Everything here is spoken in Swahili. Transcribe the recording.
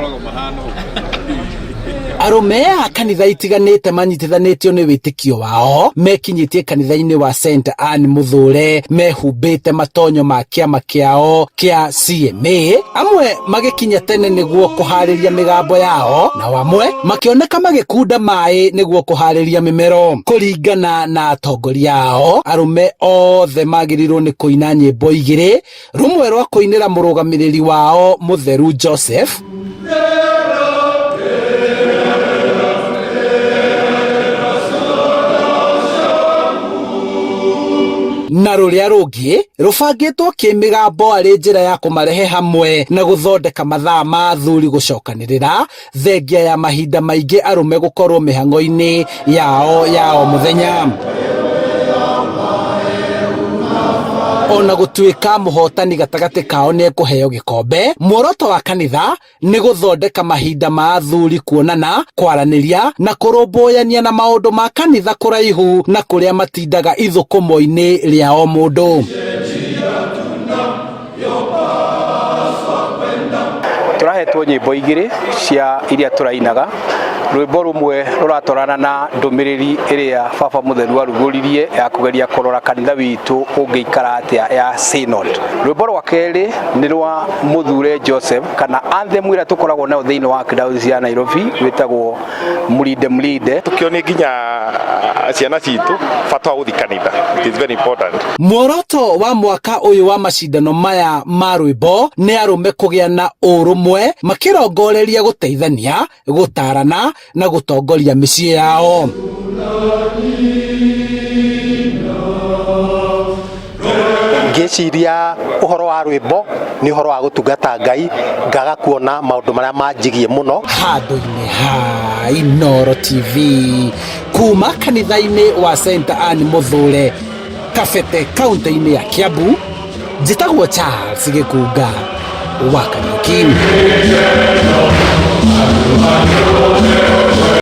makoragwo mahano arume a kanitha itiganite manyitithanitio ni witikio wao mekinyitie kanitha-ini wa St. Anne Muthure mehumbite matonyo ma kiama kiao kia CMA amwe magikinya tene niguo kuhariria migambo yao na wamwe makioneka magikunda mai niguo kuhariria mimero kuringana na atongoria yao arume othe magirirwo ni kuina nyimbo igiri rumwe rwa kuinira murugamiriri wao Mutheru Joseph na ruria rungi rubangitwo kimigambo ari njira ya kumarehe hamwe na guthondeka mathaa ma athuri gucokanirira thengia ya mahinda maingi arume gukorwo mihango-ini yao muthenya ona gutuika muhotani gatagati kao ni kuheo gikombe muoroto wa kanitha ni guthondeka mahinda ma athuri kuonana kwaraniria na kurumboyania na maundu ma kanitha kuraihu na kuria matindaga ithukumo-ini ria o mundu turahetwo nyimbo igiri cia iria turainaga rwimbo rumwe ruratwarana na ndumiriri iria baba Mutheru aruguririe ya kugeria kurora kanitha witu ungiikara atia ya synod. Rwimbo rwa keri ni rwa Muthure Joseph kana anthem ira tukoragwo nayo thiini wa Diocese ya Nairobi witagwo mlide tukionye nginya ciana citu bata wa guthi kanitha. It is very important. Muoroto wa mwaka uyu wa macindano maya ma rwimbo ni arume kugia na urumwe makirongoreria guteithania gutarana na gutongoria micii yao ngeciria uhoro wa rwimbo ni uhoro wa gutungata Ngai ngaga kuona maundu maria manjigie muno handu-ini ha Inooro TV kuma kanitha-ini wa St. Anne Muthure Kabete kaunti-ini ya Kiambu njitagwo Charles Gikunga wa Kariuki.